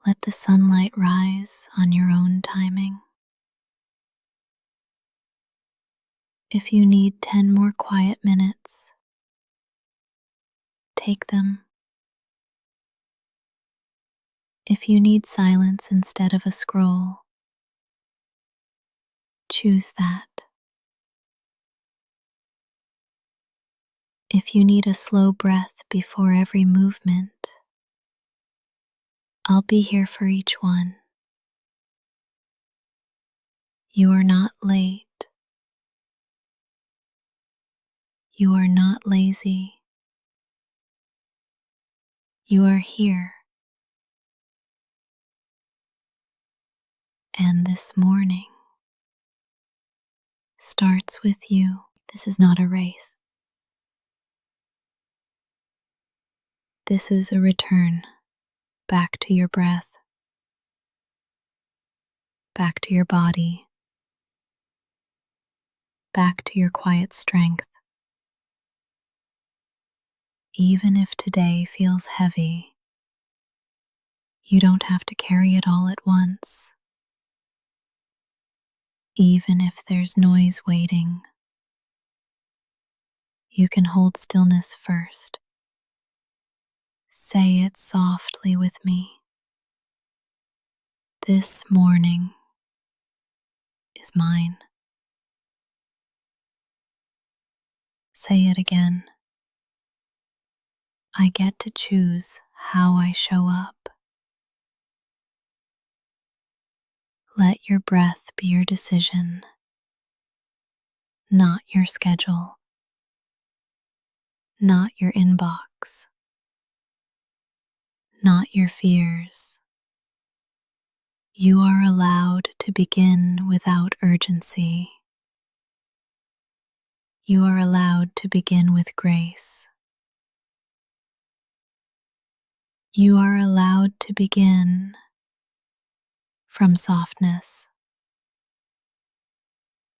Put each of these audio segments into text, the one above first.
Let the sunlight rise on your own timing. If you need 10 more quiet minutes, take them. If you need silence instead of a scroll, choose that. If you need a slow breath before every movement, I'll be here for each one. You are not late. You are not lazy. You are here. And this morning starts with you. This is not a race. This is a return back to your breath, back to your body, back to your quiet strength. Even if today feels heavy, you don't have to carry it all at once. Even if there's noise waiting, you can hold stillness first. Say it softly with me. This morning is mine. Say it again. I get to choose how I show up. Let your breath be your decision, not your schedule, not your inbox, not your fears. You are allowed to begin without urgency. You are allowed to begin with grace. You are allowed to begin from softness.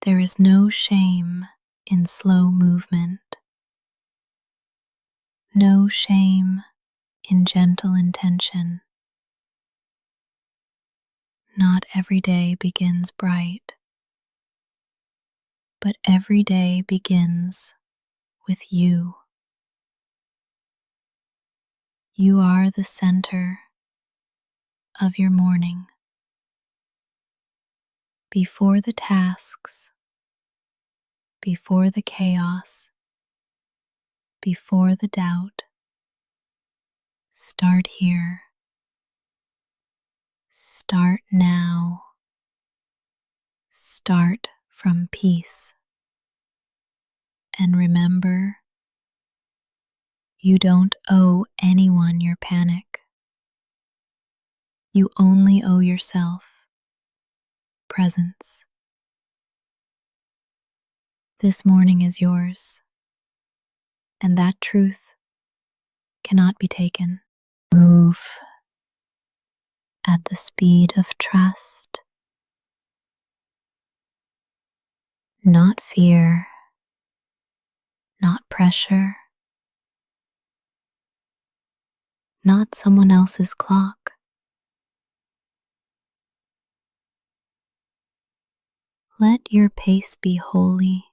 There is no shame in slow movement, no shame in gentle intention. Not every day begins bright, but every day begins with you. You are the center of your morning. Before the tasks, before the chaos, before the doubt, start here. Start now. Start from peace. And remember, you don't owe anyone your panic. You only owe yourself presence. This morning is yours, and that truth cannot be taken. Move at the speed of trust, not fear, not pressure, not someone else's clock. Let your pace be holy.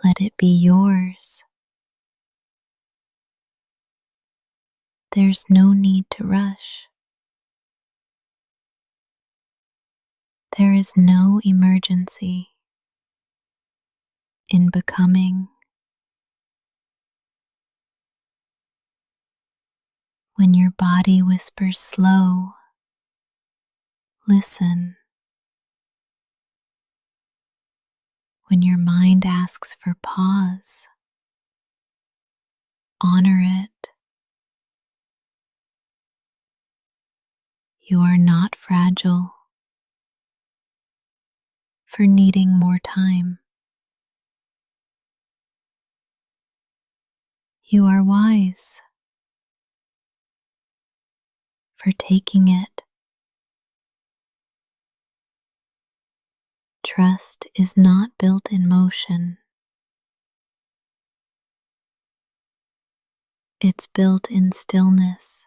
Let it be yours. There's no need to rush. There is no emergency in becoming. When your body whispers slow, listen. When your mind asks for pause, honor it. You are not fragile for needing more time. You are wise for taking it. Trust is not built in motion. It's built in stillness,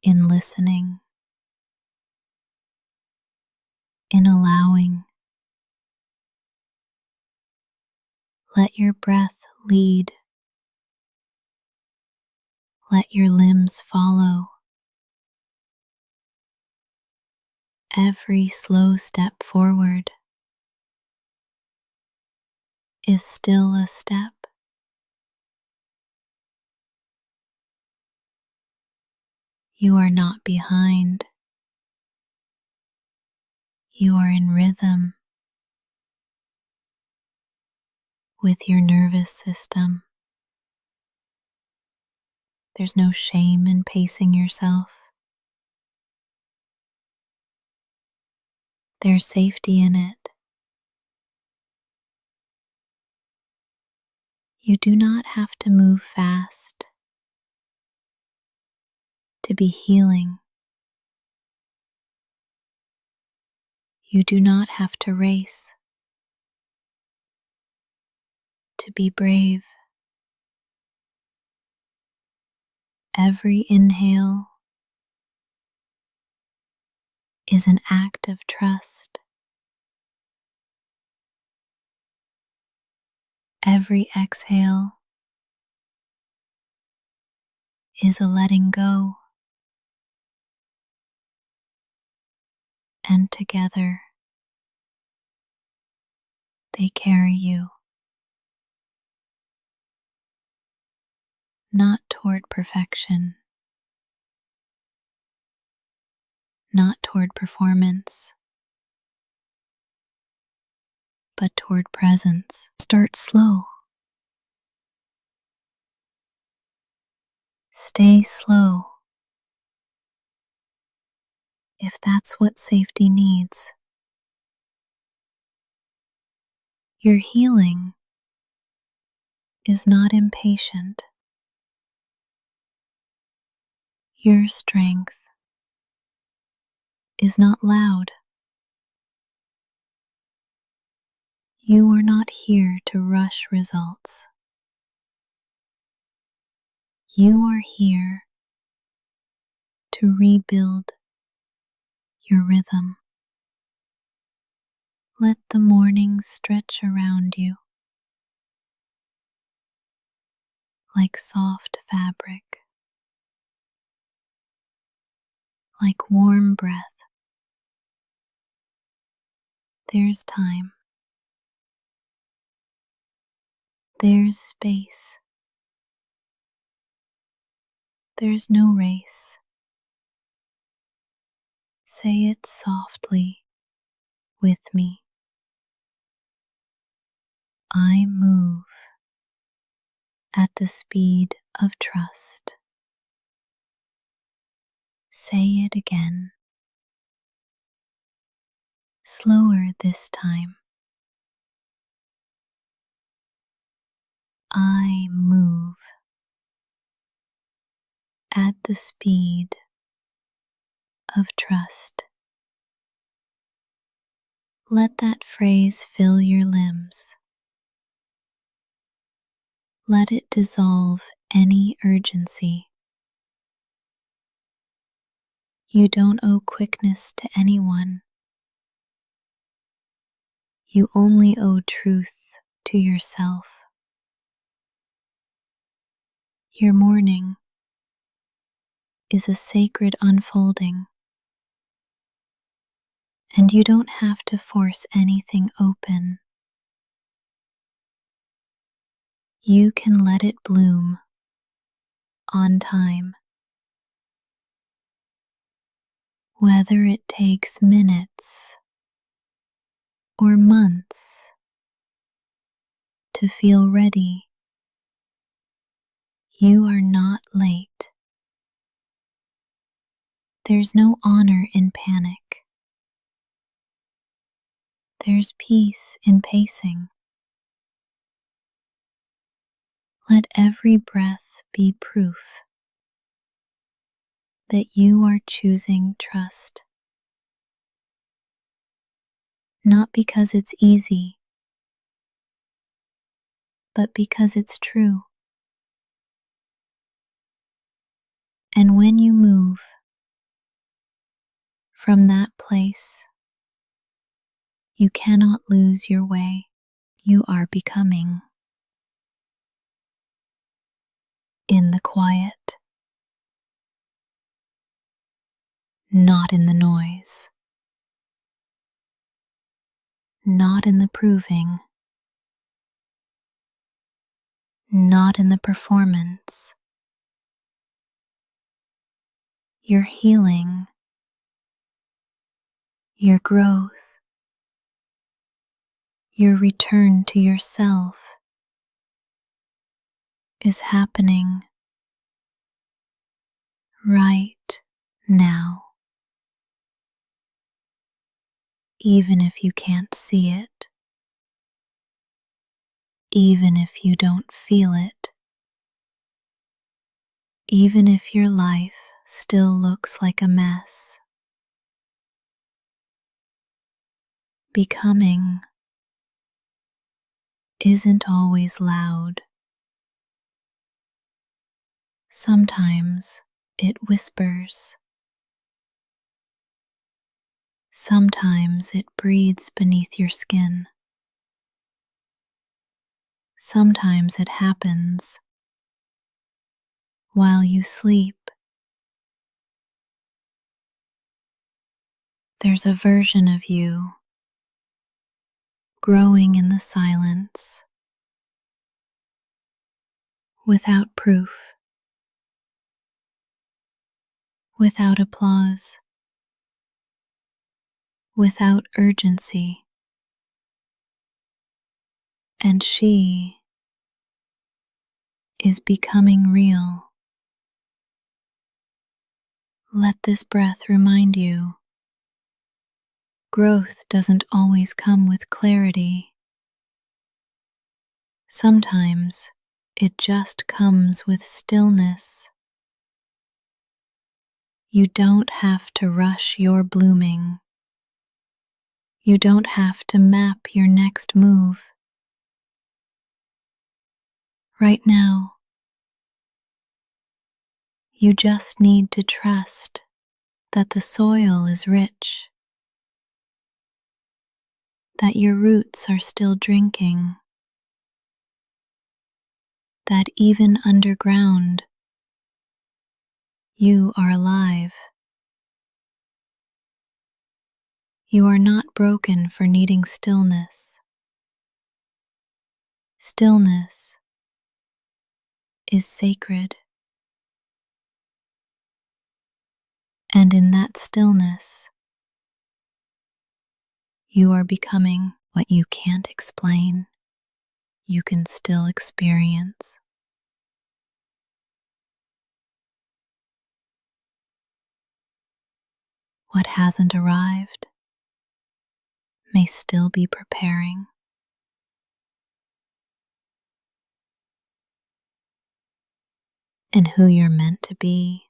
in listening, in allowing. Let your breath lead. Let your limbs follow. Every slow step forward is still a step. You are not behind. You are in rhythm with your nervous system. There's no shame in pacing yourself. There's safety in it. You do not have to move fast to be healing. You do not have to race to be brave. Every inhale is an act of trust. Every exhale is a letting go. And together they carry you, not toward perfection, not toward performance, but toward presence. Start slow. Stay slow if that's what safety needs. Your healing is not impatient. Your strength is not loud. You are not here to rush results. You are here to rebuild your rhythm. Let the morning stretch around you like soft fabric, like warm breath. There's time. There's space. There's no race. Say it softly with me. I move at the speed of trust. Say it again. Slower this time. I move at the speed of trust. Let that phrase fill your limbs. Let it dissolve any urgency. You don't owe quickness to anyone. You only owe truth to yourself. Your morning is a sacred unfolding, and you don't have to force anything open. You can let it bloom on time. Whether it takes minutes or months to feel ready, you are not late. There's no honor in panic. There's peace in pacing. Let every breath be proof that you are choosing trust. Not because it's easy, but because it's true. And when you move from that place, you cannot lose your way. You are becoming in the quiet, not in the noise, not in the proving, not in the performance. Your healing, your growth, your return to yourself is happening right now, even if you can't see it, even if you don't feel it, even if your life still looks like a mess. Becoming isn't always loud. Sometimes it whispers. Sometimes it breathes beneath your skin. Sometimes it happens while you sleep. There's a version of you growing in the silence, without proof, without applause, without urgency. And she is becoming real. Let this breath remind you, growth doesn't always come with clarity. Sometimes it just comes with stillness. You don't have to rush your blooming. You don't have to map your next move. Right now, you just need to trust that the soil is rich, that your roots are still drinking, that even underground, you are alive. You are not broken for needing stillness. Stillness is sacred. And in that stillness, you are becoming what you can't explain, you can still experience. What hasn't arrived may still be preparing. And who you're meant to be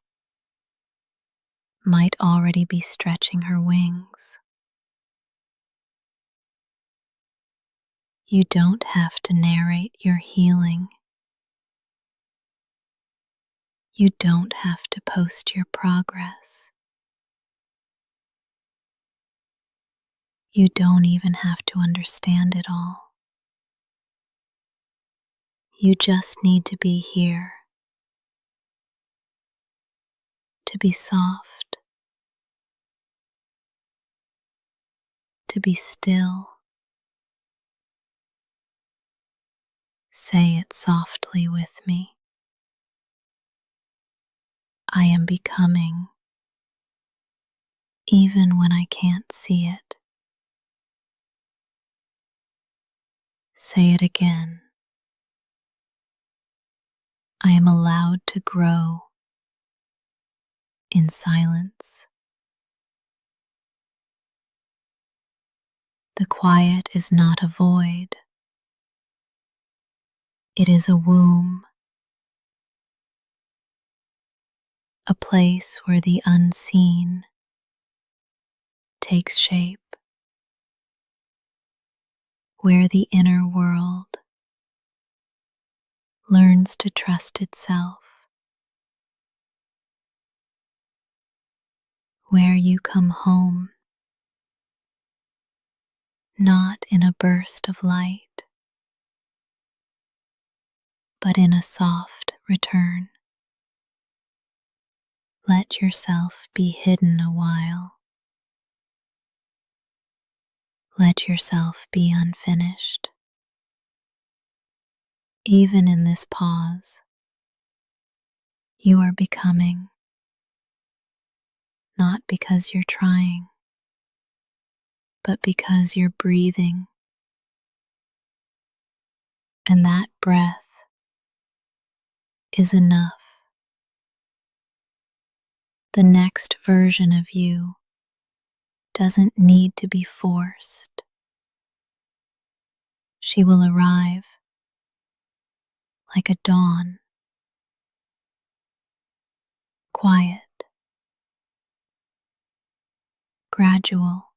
might already be stretching her wings. You don't have to narrate your healing. You don't have to post your progress. You don't even have to understand it all. You just need to be here, to be soft, to be still. Say it softly with me. I am becoming, even when I can't see it. Say it again. I am allowed to grow in silence. The quiet is not a void. It is a womb, a place where the unseen takes shape, where the inner world learns to trust itself. where you come home, not in a burst of light, but in a soft return. Let yourself be hidden a while. Let yourself be unfinished. Even in this pause, you are becoming, not because you're trying, but because you're breathing. And that breath is enough. The next version of you doesn't need to be forced. She will arrive like a dawn, quiet, gradual,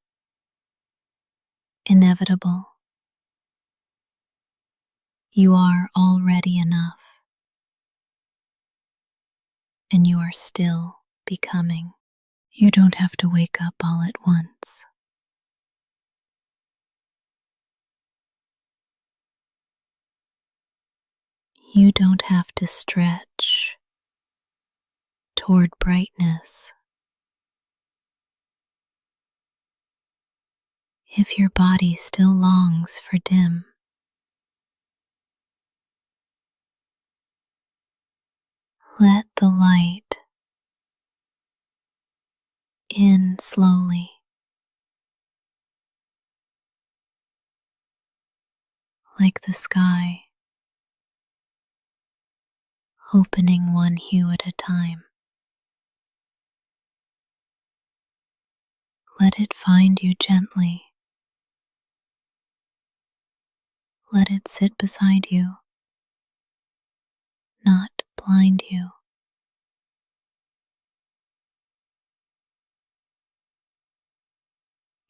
inevitable. You are already enough, and you are still becoming. You don't have to wake up all at once. You don't have to stretch toward brightness. If your body still longs for dim, let the light in slowly, like the sky, opening one hue at a time. Let it find you gently. Let it sit beside you, not blind you.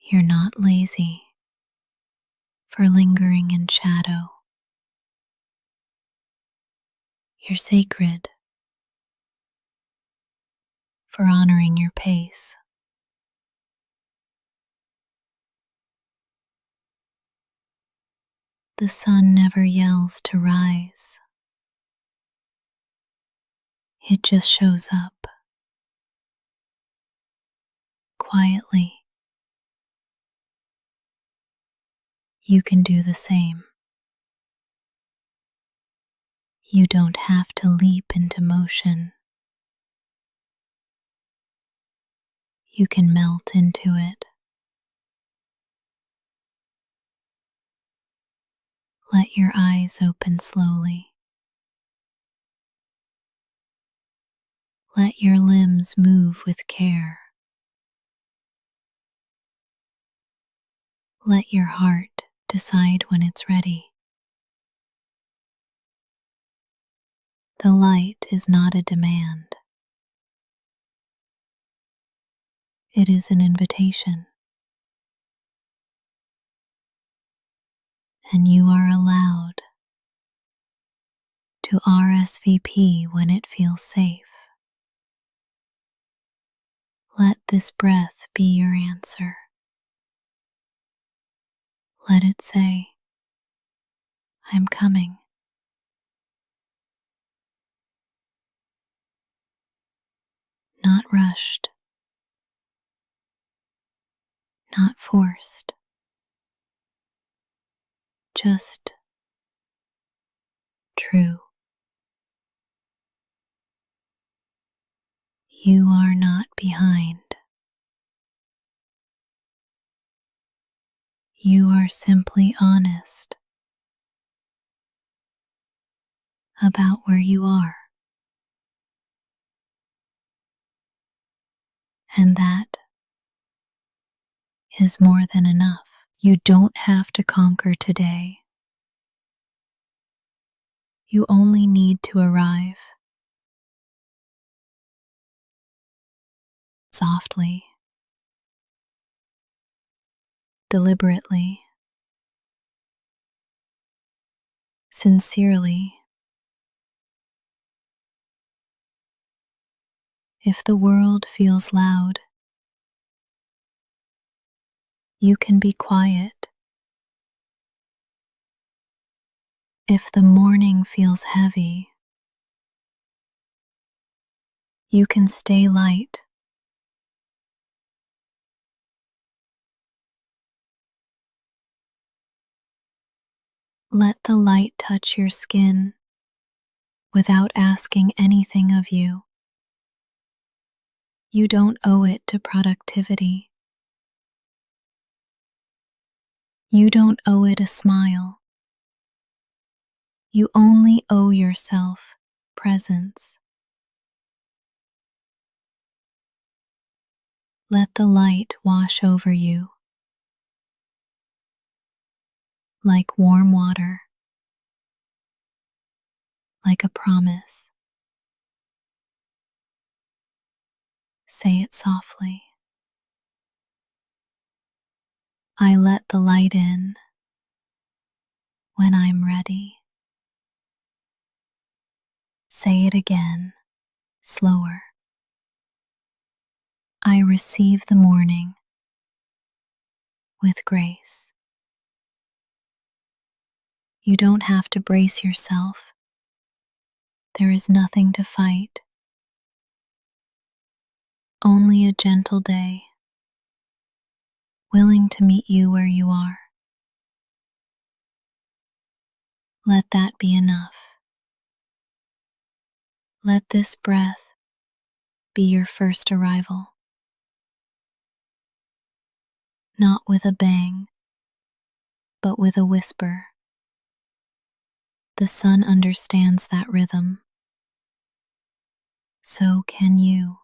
You're not lazy for lingering in shadow. You're sacred for honoring your pace. The sun never yells to rise. It just shows up quietly. You can do the same. You don't have to leap into motion. You can melt into it. Let your eyes open slowly. Let your limbs move with care. Let your heart decide when it's ready. The light is not a demand. It is an invitation. And you are allowed to RSVP when it feels safe. Let this breath be your answer. Let it say, I'm coming. Not rushed, not forced, just true. You are not behind. You are simply honest about where you are. And that is more than enough. You don't have to conquer today. You only need to arrive softly, deliberately, sincerely. If the world feels loud, You can be quiet. If the morning feels heavy, you can stay light. Let the light touch your skin without asking anything of you. You don't owe it to productivity. You don't owe it a smile. You only owe yourself presence. Let the light wash over you like warm water, like a promise. Say it softly. I let the light in when I'm ready. Say it again, slower. I receive the morning with grace. You don't have to brace yourself. There is nothing to fight. Only a gentle day, willing to meet you where you are. Let that be enough. Let this breath be your first arrival. Not with a bang, but with a whisper. The sun understands that rhythm. So can you.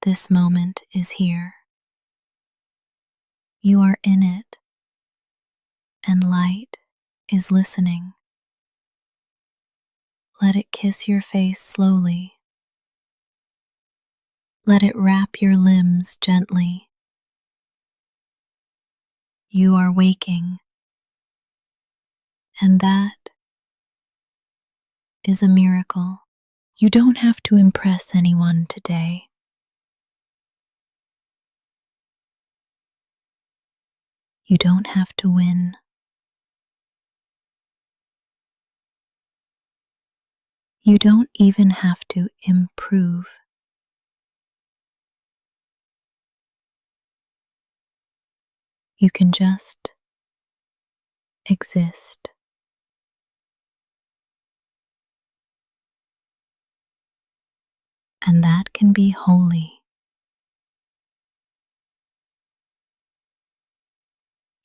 This moment is here. You are in it, and light is listening. Let it kiss your face slowly. Let it wrap your limbs gently. You are waking, and that is a miracle. You don't have to impress anyone today. You don't have to win. You don't even have to improve. You can just exist. And that can be holy.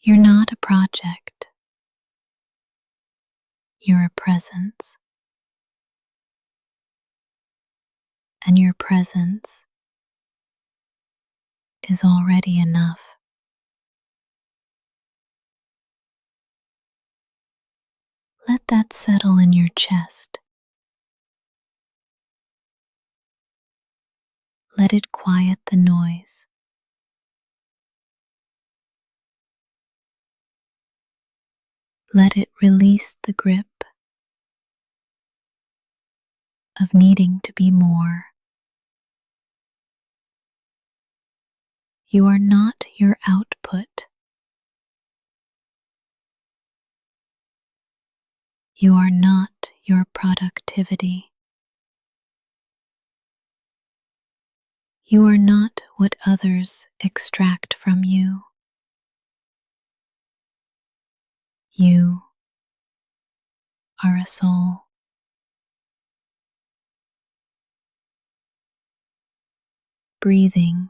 You're not a project. You're a presence. And your presence is already enough. Let that settle in your chest. Let it quiet the noise. Let it release the grip of needing to be more. You are not your output. You are not your productivity. You are not what others extract from you. You are a soul. Breathing,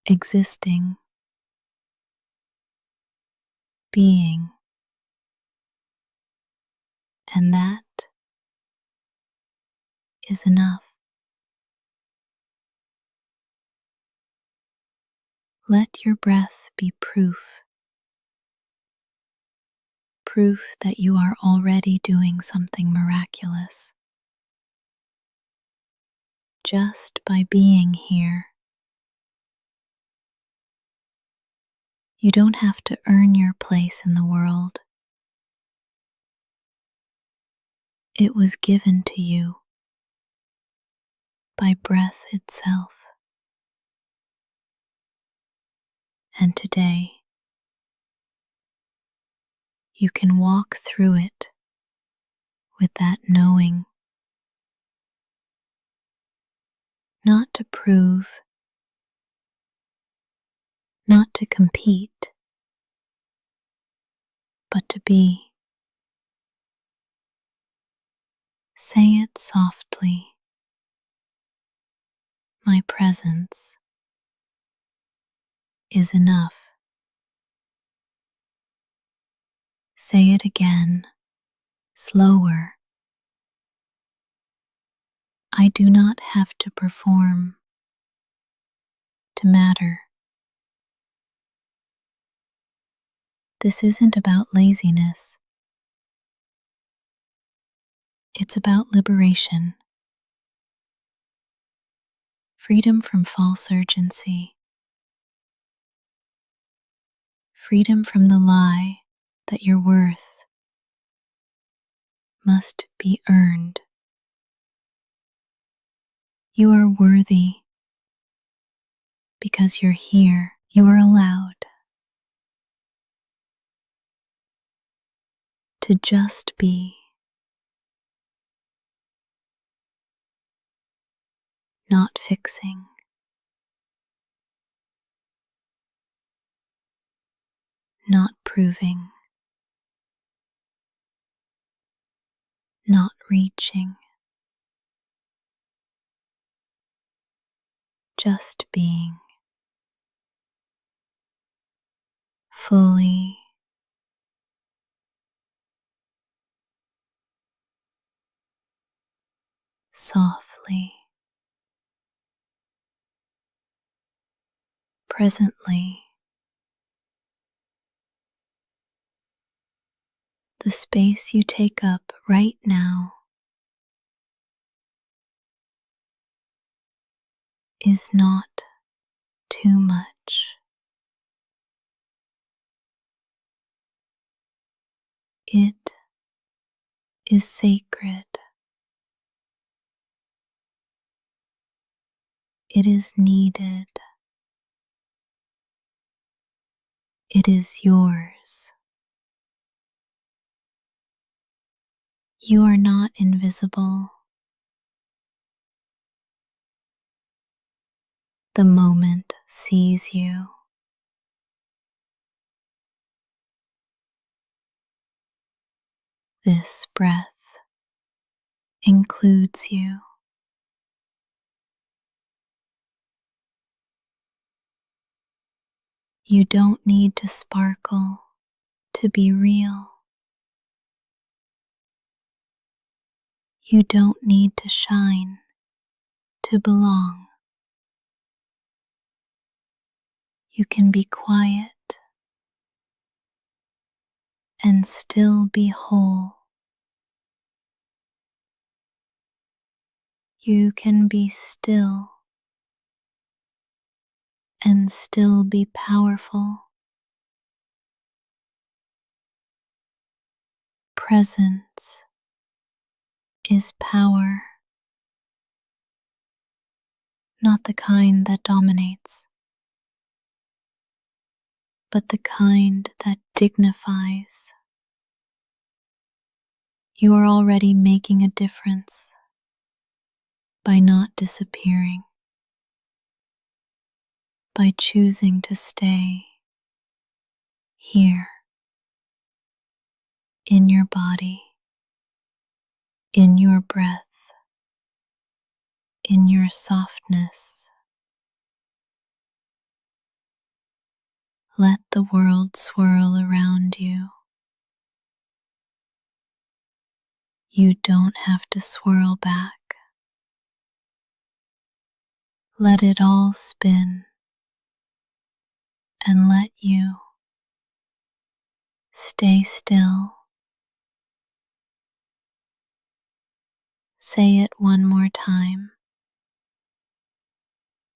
existing, being, and that is enough. Let your breath be proof that you are already doing something miraculous. Just by being here. You don't have to earn your place in the world. It was given to you. by breath itself. And today, you can walk through it with that knowing, not to prove, not to compete, but to be. Say it softly. My presence is enough. Say it again, slower. I do not have to perform to matter. This isn't about laziness. It's about liberation. Freedom from false urgency. Freedom from the lie that your worth must be earned. You are worthy because you're here. You are allowed to just be, not fixing, not proving, not reaching, just being, fully, softly, presently. The space you take up right now is not too much. It is sacred. It is needed. It is yours. You are not invisible. The moment sees you. This breath includes you. You don't need to sparkle to be real. You don't need to shine to belong. You can be quiet and still be whole. You can be still and still be powerful. Presence is power, not the kind that dominates, but the kind that dignifies. You are already making a difference by not disappearing, by choosing to stay here in your body, in your breath, in your softness. Let the world swirl around you. You don't have to swirl back. Let it all spin and let you stay still. Say it one more time.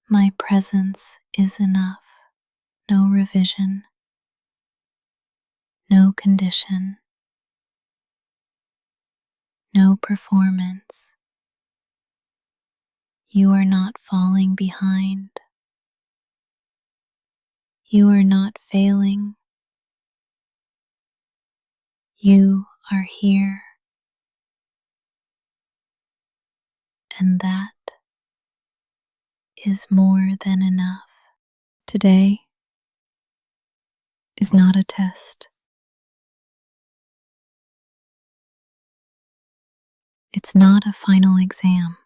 My presence is enough. No revision, no condition, no performance. You are not falling behind. You are not failing. You are here, and that is more than enough. Today is not a test. It's not a final exam.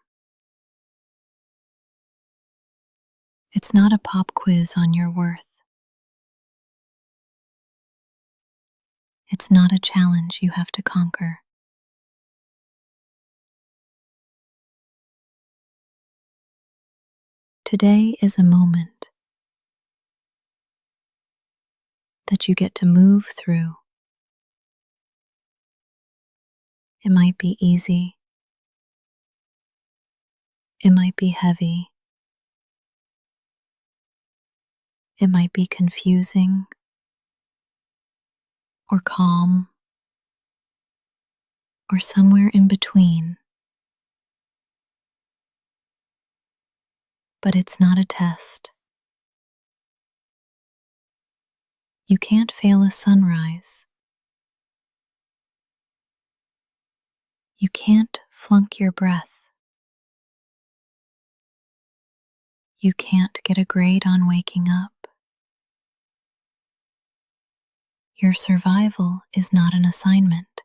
It's not a pop quiz on your worth. It's not a challenge you have to conquer. Today is a moment that you get to move through. It might be easy. It might be heavy. It might be confusing or calm or somewhere in between. But it's not a test. You can't fail a sunrise. You can't flunk your breath. You can't get a grade on waking up. Your survival is not an assignment.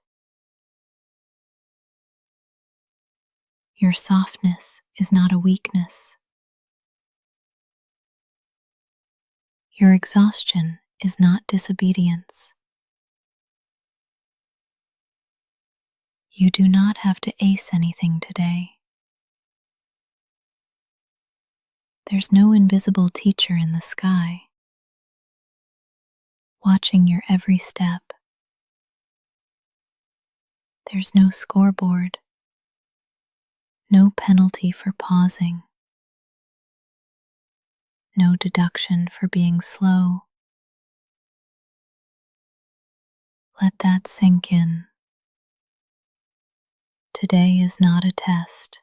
Your softness is not a weakness. Your exhaustion is not disobedience. You do not have to ace anything today. There's no invisible teacher in the sky, watching your every step. There's no scoreboard, no penalty for pausing, no deduction for being slow. Let that sink in. Today is not a test.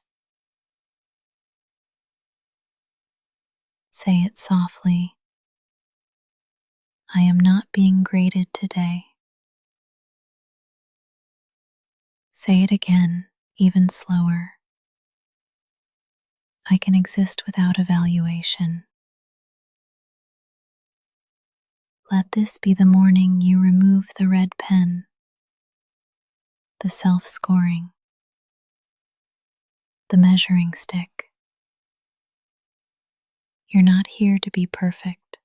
Say it softly. I am not being graded today. Say it again, even slower. I can exist without evaluation. Let this be the morning you remove the red pen, the self-scoring, the measuring stick. You're not here to be perfect.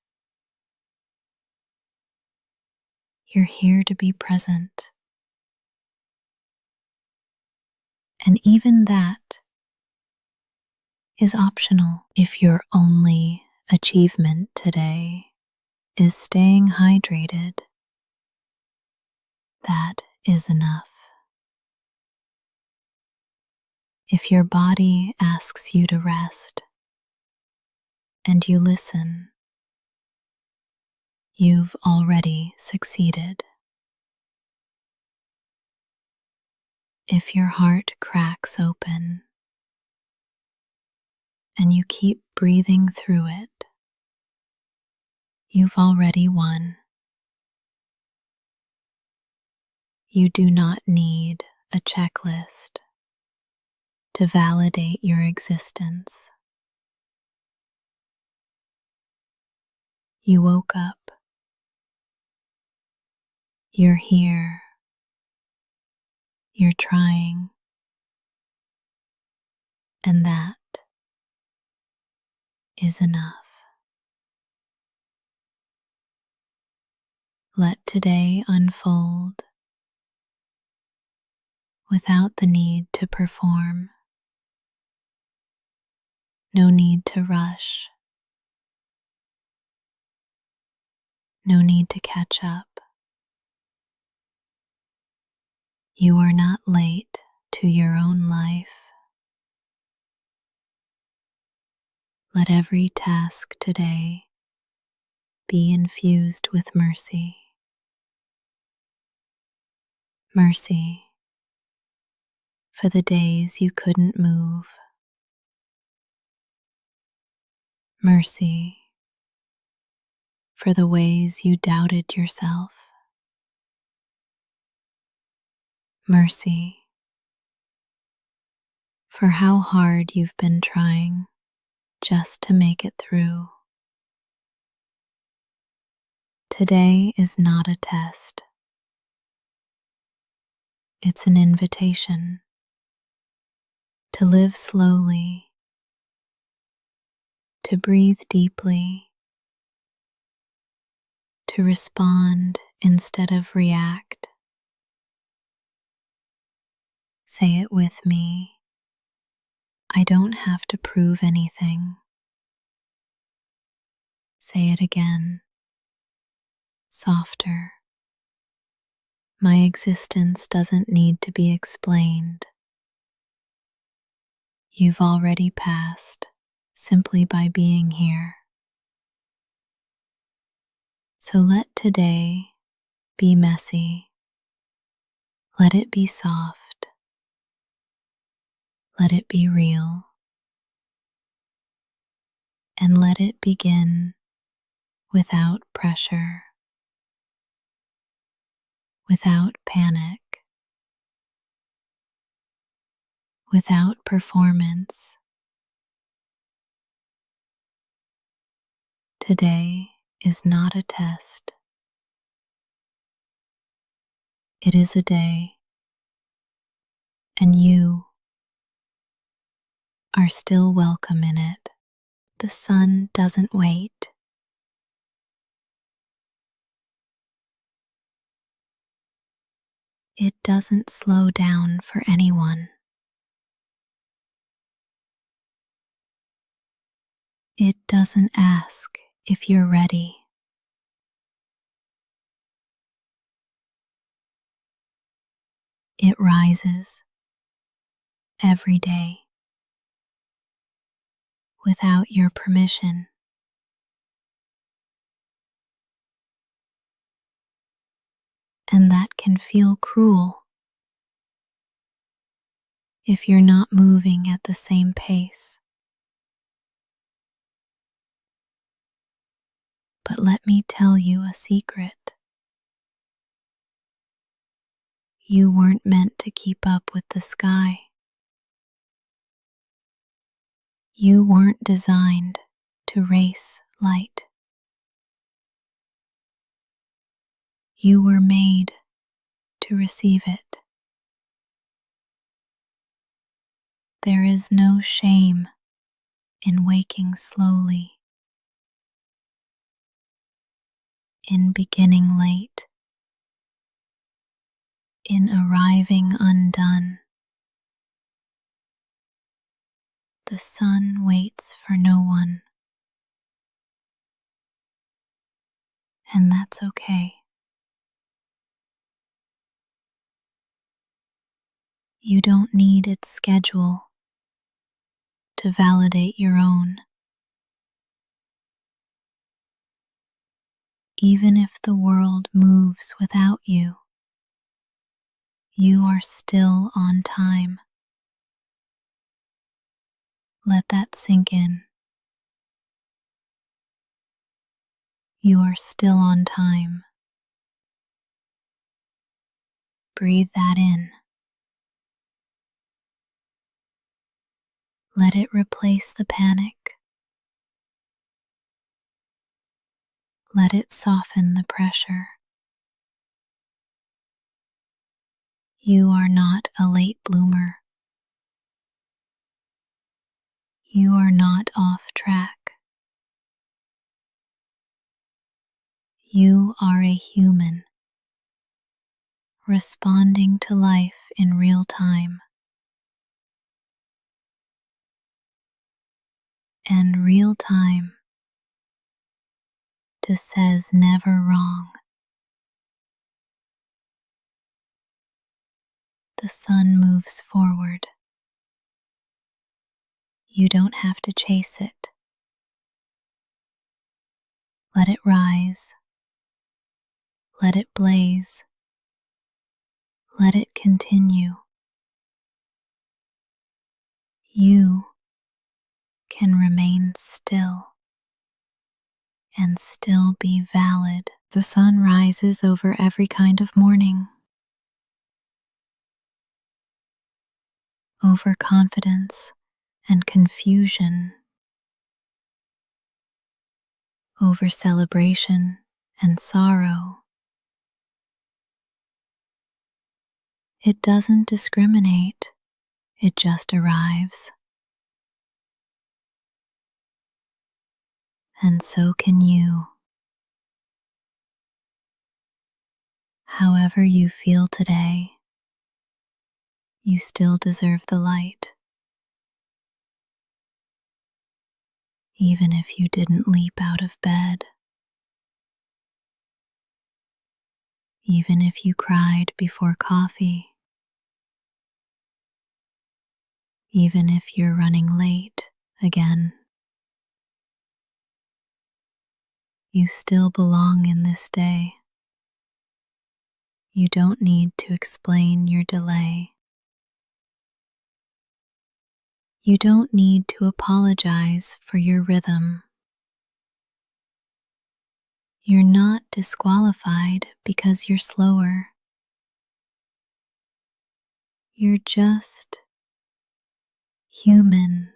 You're here to be present. And even that is optional if your only achievement today is staying hydrated. That is enough. If your body asks you to rest and you listen, you've already succeeded. If your heart cracks open and you keep breathing through it, you've already won. You do not need a checklist to validate your existence. You woke up. You're here. You're trying. And that is enough. Let today unfold without the need to perform. No need to rush. No need to catch up. You are not late to your own life. Let every task today be infused with mercy. Mercy for the days you couldn't move. Mercy for the ways you doubted yourself. Mercy for how hard you've been trying just to make it through. Today is not a test. It's an invitation to live slowly, to breathe deeply, to respond instead of react. Say it with me. I don't have to prove anything. Say it again, softer. My existence doesn't need to be explained. You've already passed simply by being here. So let today be messy. Let it be soft. Let it be real. And let it begin without pressure, without panic, without performance. Today is not a test. It is a day, and you are still welcome in it. The sun doesn't wait. It doesn't slow down for anyone. It doesn't ask if you're ready. It rises every day without your permission. And that can feel cruel if you're not moving at the same pace. But let me tell you a secret. You weren't meant to keep up with the sky. You weren't designed to race light. You were made to receive it. There is no shame in waking slowly, in beginning late, in arriving undone. The sun waits for no one, and that's okay. You don't need its schedule to validate your own. Even if the world moves without you, you are still on time. Let that sink in. You are still on time. Breathe that in. Let it replace the panic. Let it soften the pressure. You are not a late bloomer. You are not off track. You are a human, responding to life in real time. And real time just says never wrong. The sun moves forward. You don't have to chase it. Let it rise. Let it blaze. Let it continue. You can remain still. and still be valid. The sun rises over every kind of morning, over confidence and confusion, over celebration and sorrow. It doesn't discriminate, it just arrives. And so can you. However you feel today, you still deserve the light. Even if you didn't leap out of bed, even if you cried before coffee, even if you're running late again, you still belong in this day. You don't need to explain your delay. You don't need to apologize for your rhythm. You're not disqualified because you're slower. You're just human.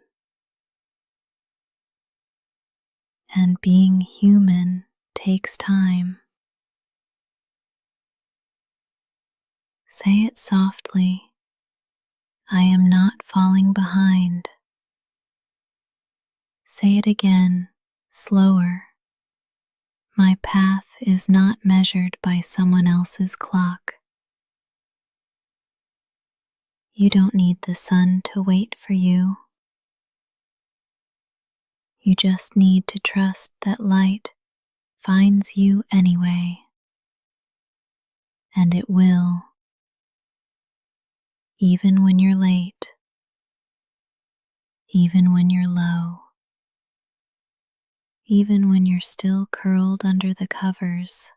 And being human takes time. Say it softly. I am not falling behind. Say it again, slower. My path is not measured by someone else's clock. You don't need the sun to wait for you. You just need to trust that light finds you anyway. And it will, even when you're late, even when you're low, even when you're still curled under the covers.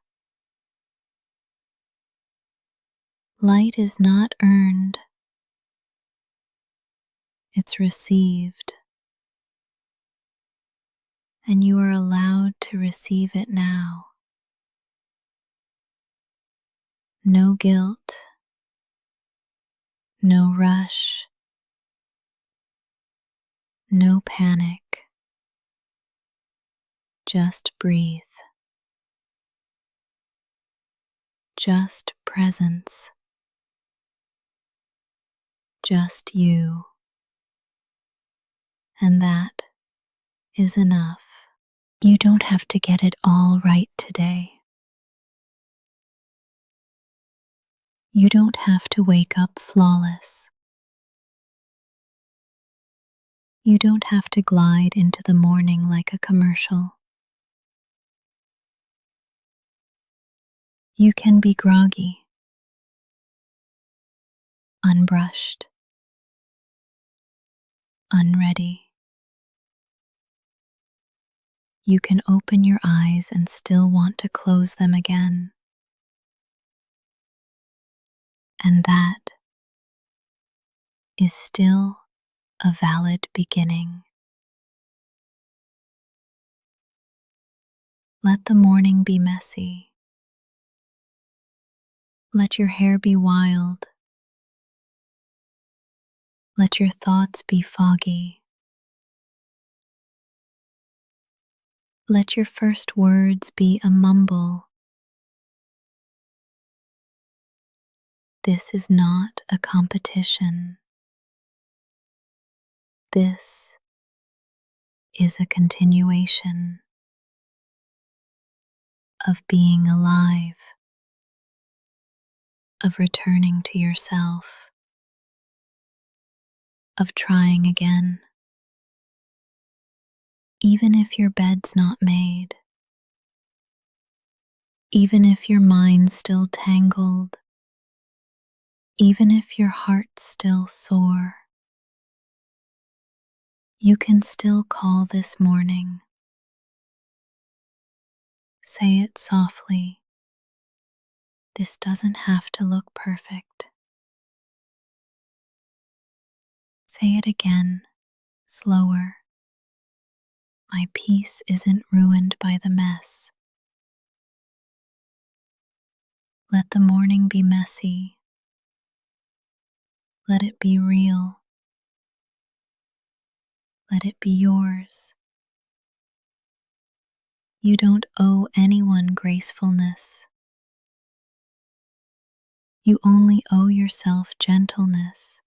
Light is not earned, it's received, and you are allowed to receive it now. No guilt, no rush, no panic. Just breathe. Just presence. Just you. And that is enough. You don't have to get it all right today. You don't have to wake up flawless. You don't have to glide into the morning like a commercial. You can be groggy, unbrushed, unready. You can open your eyes and still want to close them again. And that is still a valid beginning. Let the morning be messy. Let your hair be wild. Let your thoughts be foggy. Let your first words be a mumble. This is not a competition. This is a continuation of being alive, of returning to yourself, of trying again. Even if your bed's not made, even if your mind's still tangled, even if your heart's still sore, you can still call this morning. Say it softly. This doesn't have to look perfect. Say it again, slower. My peace isn't ruined by the mess. Let the morning be messy. Let it be real. Let it be yours. You don't owe anyone gracefulness. You only owe yourself gentleness.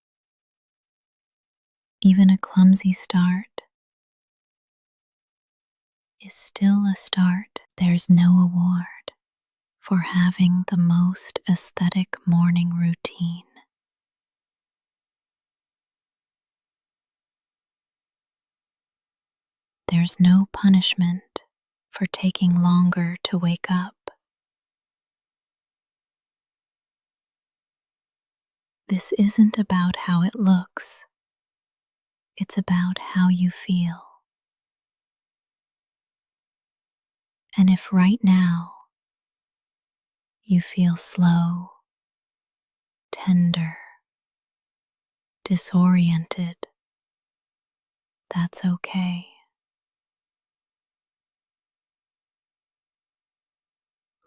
Even a clumsy start is still a start. There's no award for having the most aesthetic morning routine. There's no punishment for taking longer to wake up. This isn't about how it looks. It's about how you feel. And if right now you feel slow, tender, disoriented, that's okay.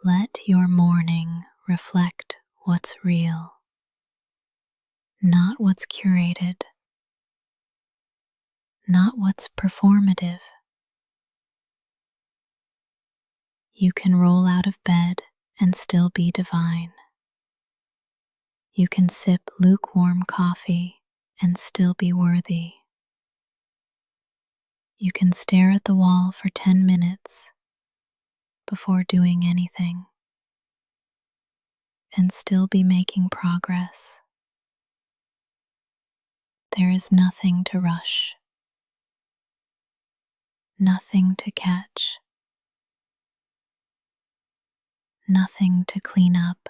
Let your morning reflect what's real, not what's curated, not what's performative. You can roll out of bed and still be divine. You can sip lukewarm coffee and still be worthy. You can stare at the wall for 10 minutes before doing anything and still be making progress. There is nothing to rush, nothing to catch, nothing to clean up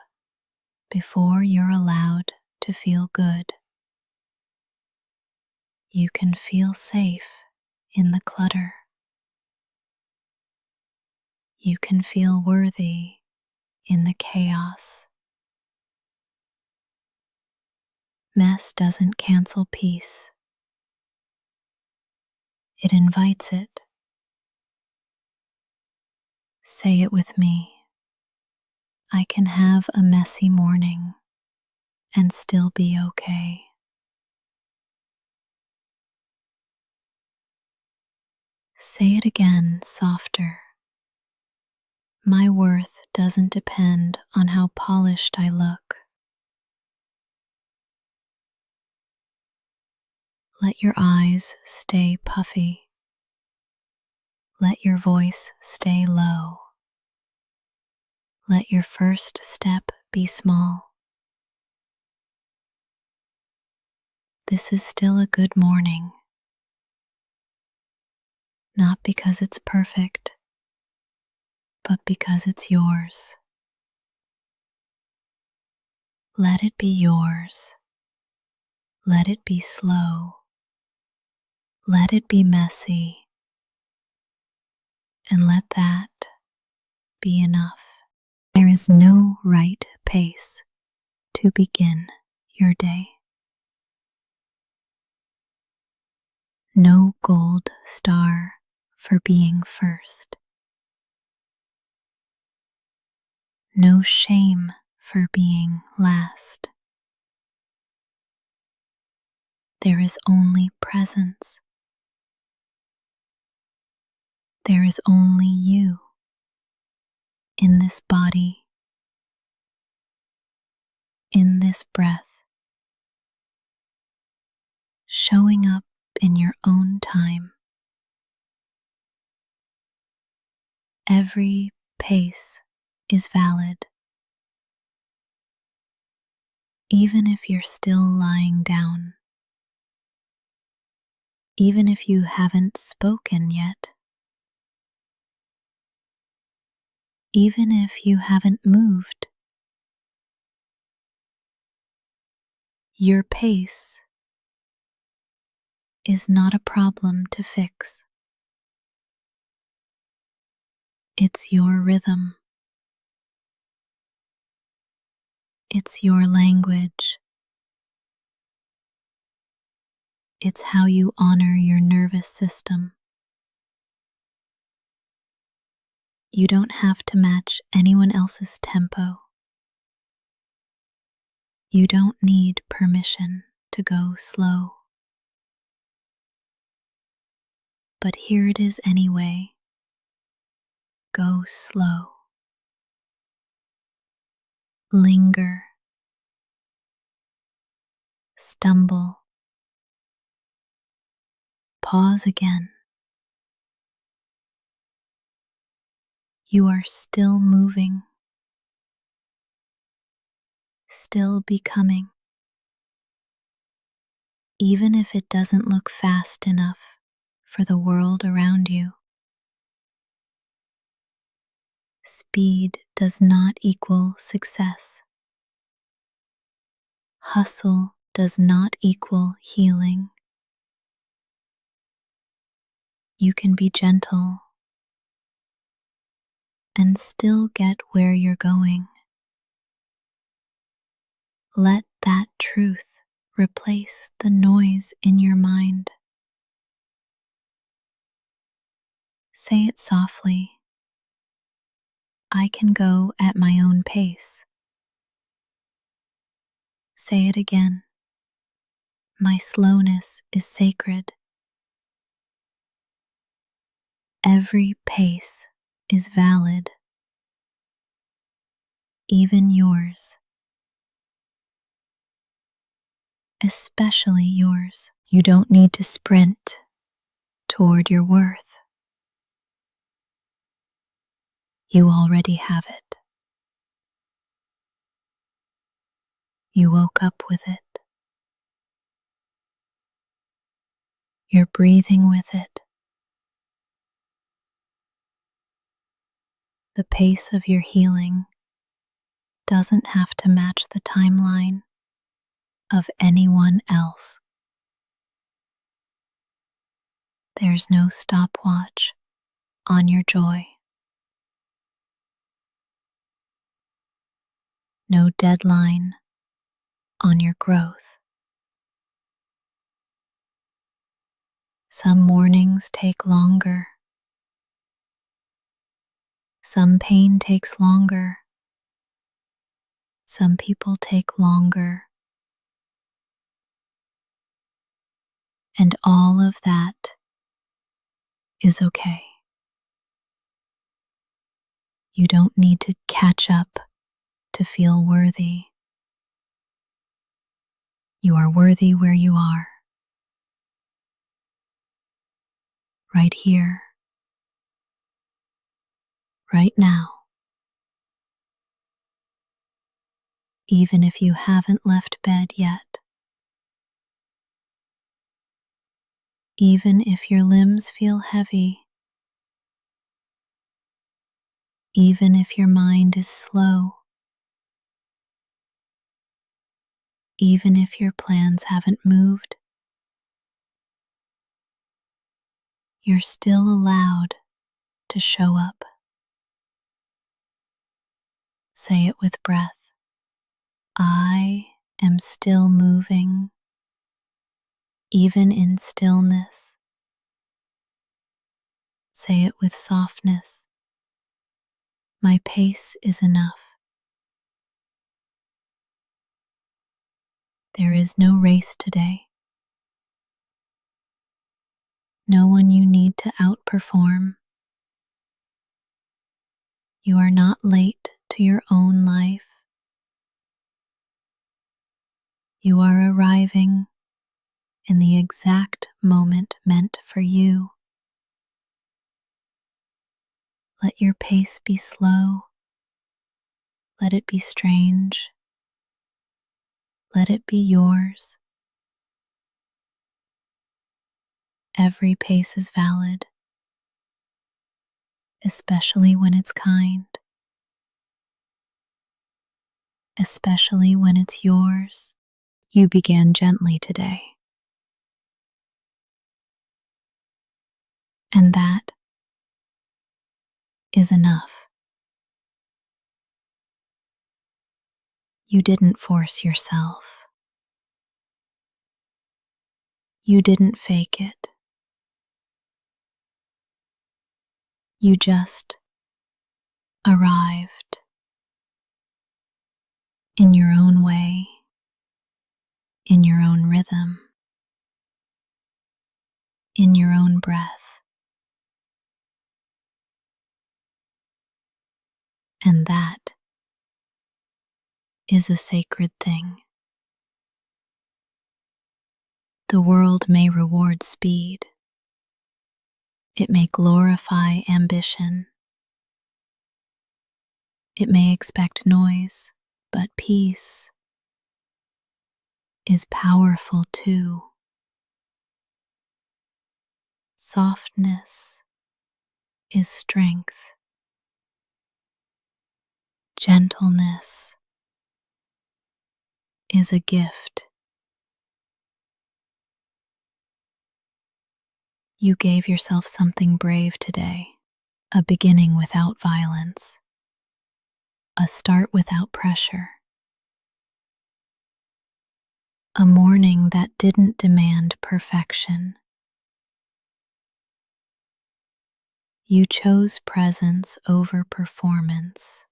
before you're allowed to feel good. You can feel safe in the clutter. You can feel worthy in the chaos. Mess doesn't cancel peace. It invites it. Say it with me. I can have a messy morning and still be okay. Say it again, softer. My worth doesn't depend on how polished I look. Let your eyes stay puffy. Let your voice stay low. Let your first step be small. This is still a good morning. Not because it's perfect, but because it's yours. Let it be yours. Let it be slow. Let it be messy. And let that be enough. There is no right pace to begin your day. No gold star for being first. No shame for being last. There is only presence. There is only you in this body, in this breath, showing up in your own time. Every pace is valid. Even if you're still lying down, even if you haven't spoken yet, even if you haven't moved, your pace is not a problem to fix. It's your rhythm. It's your language. It's how you honor your nervous system. You don't have to match anyone else's tempo. You don't need permission to go slow. But here it is anyway. Go slow. Linger. Stumble. Pause again. You are still moving, still becoming, even if it doesn't look fast enough for the world around you. Speed does not equal success. Hustle does not equal healing. You can be gentle and still get where you're going. Let that truth replace the noise in your mind. Say it softly. I can go at my own pace. Say it again. My slowness is sacred. Every pace is valid, even yours, especially yours. You don't need to sprint toward your worth. You already have it. You woke up with it. You're breathing with it. The pace of your healing doesn't have to match the timeline of anyone else. There's no stopwatch on your joy. No deadline on your growth. Some mornings take longer. Some pain takes longer. Some people take longer. And all of that is okay. You don't need to catch up to feel worthy. You are worthy where you are. Right here. Right now. Even if you haven't left bed yet. Even if your limbs feel heavy. Even if your mind is slow. Even if your plans haven't moved. You're still allowed to show up. Say it with breath. I am still moving, even in stillness. Say it with softness. My pace is enough. There is no race today. No one you need to outperform. You are not late to your own life. You are arriving in the exact moment meant for you. Let your pace be slow. Let it be strange. Let it be yours. Every pace is valid, especially when it's kind, especially when it's yours. You began gently today. And that is enough. You didn't force yourself. You didn't fake it. You just arrived in your own way, in your own rhythm, in your own breath. And that is a sacred thing. The world may reward speed. It may glorify ambition. It may expect noise, but peace is powerful too. Softness is strength. Gentleness is a gift. You gave yourself something brave today, a beginning without violence, a start without pressure, a morning that didn't demand perfection. You chose presence over performance,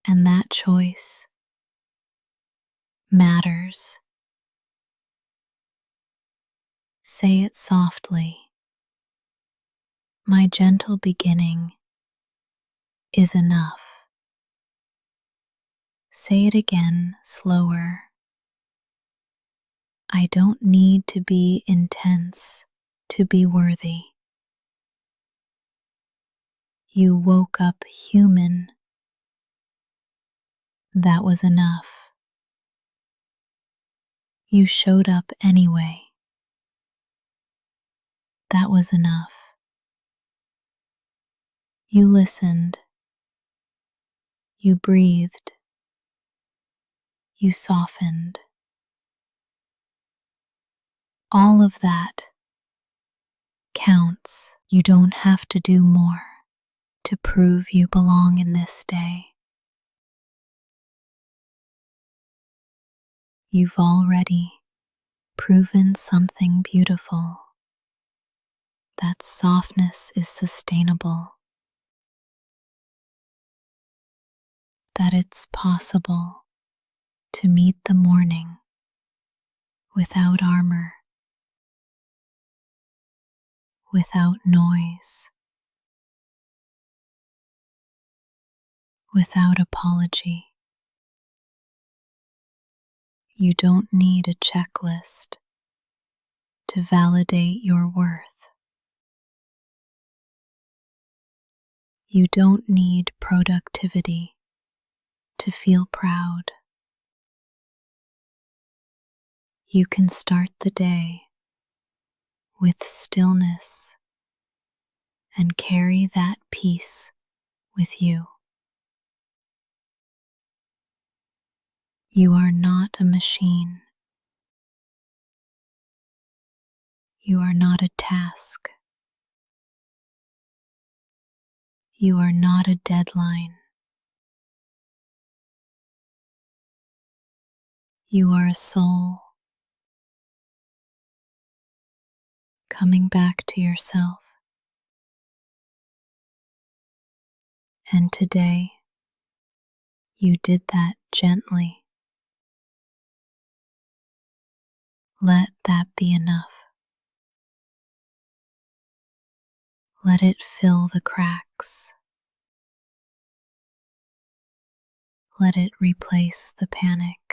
and that choice matters. Say it softly. My gentle beginning is enough. Say it again, slower. I don't need to be intense to be worthy. You woke up human. That was enough. You showed up anyway. That was enough. You listened. You breathed. You softened. All of that counts. You don't have to do more to prove you belong in this day. You've already proven something beautiful. That softness is sustainable. That it's possible to meet the morning without armor, without noise, without apology. You don't need a checklist to validate your worth. You don't need productivity to feel proud. You can start the day with stillness and carry that peace with you. You are not a machine. You are not a task. You are not a deadline. You are a soul coming back to yourself. And today, you did that gently. Let that be enough. Let it fill the cracks. Let it replace the panic.